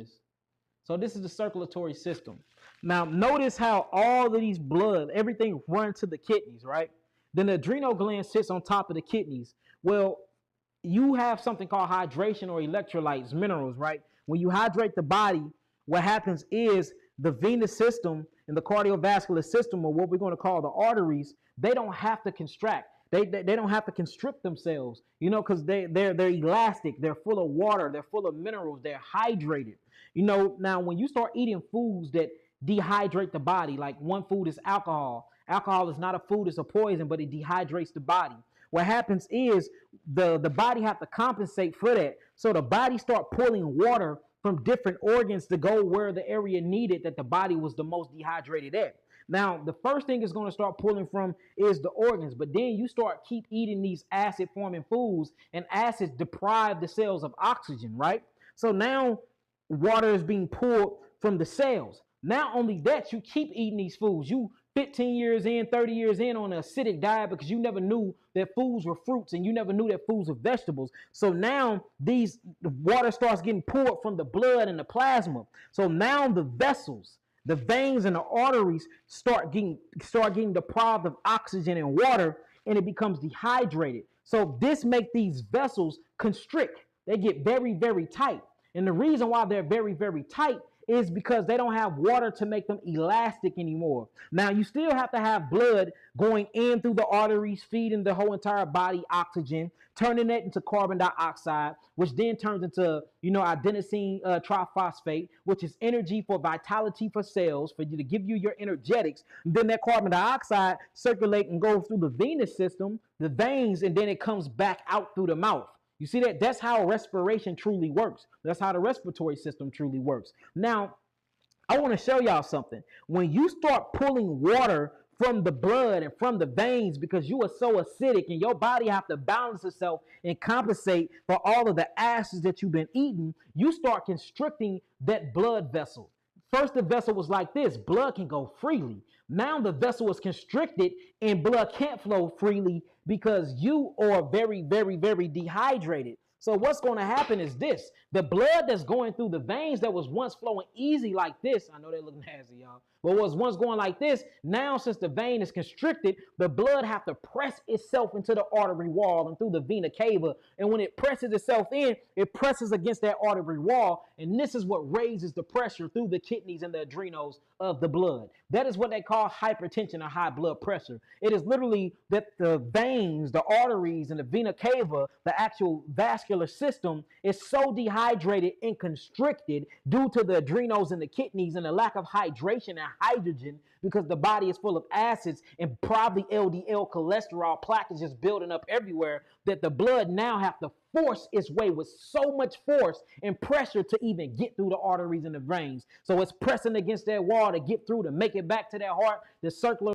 this. So this is the circulatory system. Now notice how all of these blood, everything runs to the kidneys, right? Then the adrenal gland sits on top of the kidneys. Well, you have something called hydration or electrolytes, minerals, right? When you hydrate the body, what happens is the venous system and the cardiovascular system, or what we're going to call the arteries, they don't have to contract. They don't have to constrict themselves, because they're elastic. They're full of water. They're full of minerals. They're hydrated. Now when you start eating foods that dehydrate the body, like one food is alcohol. Alcohol is not a food, it's a poison, but it dehydrates the body. What happens is the body have to compensate for that. So the body start pulling water from different organs to go where the area needed that the body was the most dehydrated at. Now, the first thing it's going to start pulling from is the organs, but then you keep eating these acid-forming foods, and acids deprive the cells of oxygen, right? So now water is being pulled from the cells. Not only that, you keep eating these foods. You 15 years in, 30 years in on an acidic diet because you never knew that foods were fruits and you never knew that foods were vegetables. So now the water starts getting pulled from the blood and the plasma. So now the vessels, the veins and the arteries start getting deprived of oxygen and water, and it becomes dehydrated. So this makes these vessels constrict. They get very, very tight. And the reason why they're very, very tight is because they don't have water to make them elastic anymore. Now, you still have to have blood going in through the arteries, feeding the whole entire body oxygen, turning that into carbon dioxide, which then turns into, adenosine triphosphate, which is energy for vitality for cells, for you to give you your energetics. And then that carbon dioxide circulate and go through the venous system, the veins, and then it comes back out through the mouth. You see that? That's how respiration truly works. That's how the respiratory system truly works. Now, I want to show y'all something. When you start pulling water from the blood and from the veins because you are so acidic and your body have to balance itself and compensate for all of the acids that you've been eating, you start constricting that blood vessel. First, the vessel was like this. Blood can go freely. Now the vessel is constricted and blood can't flow freely because you are very, very, very dehydrated. So what's going to happen is this. The blood that's going through the veins that was once flowing easy like this, I know they look nasty, y'all, but was once going like this, now since the vein is constricted, the blood have to press itself into the artery wall and through the vena cava. And when it presses itself in, it presses against that artery wall. And this is what raises the pressure through the kidneys and the adrenals of the blood. That is what they call hypertension or high blood pressure. It is literally that the veins, the arteries, and the vena cava, the actual vascular system, is so dehydrated and constricted due to the adrenals and the kidneys and the lack of hydration and hydrogen, because the body is full of acids and probably LDL cholesterol plaque is just building up everywhere, that the blood now have to force its way with so much force and pressure to even get through the arteries and the veins. So it's pressing against that wall to get through, to make it back to that heart, the circular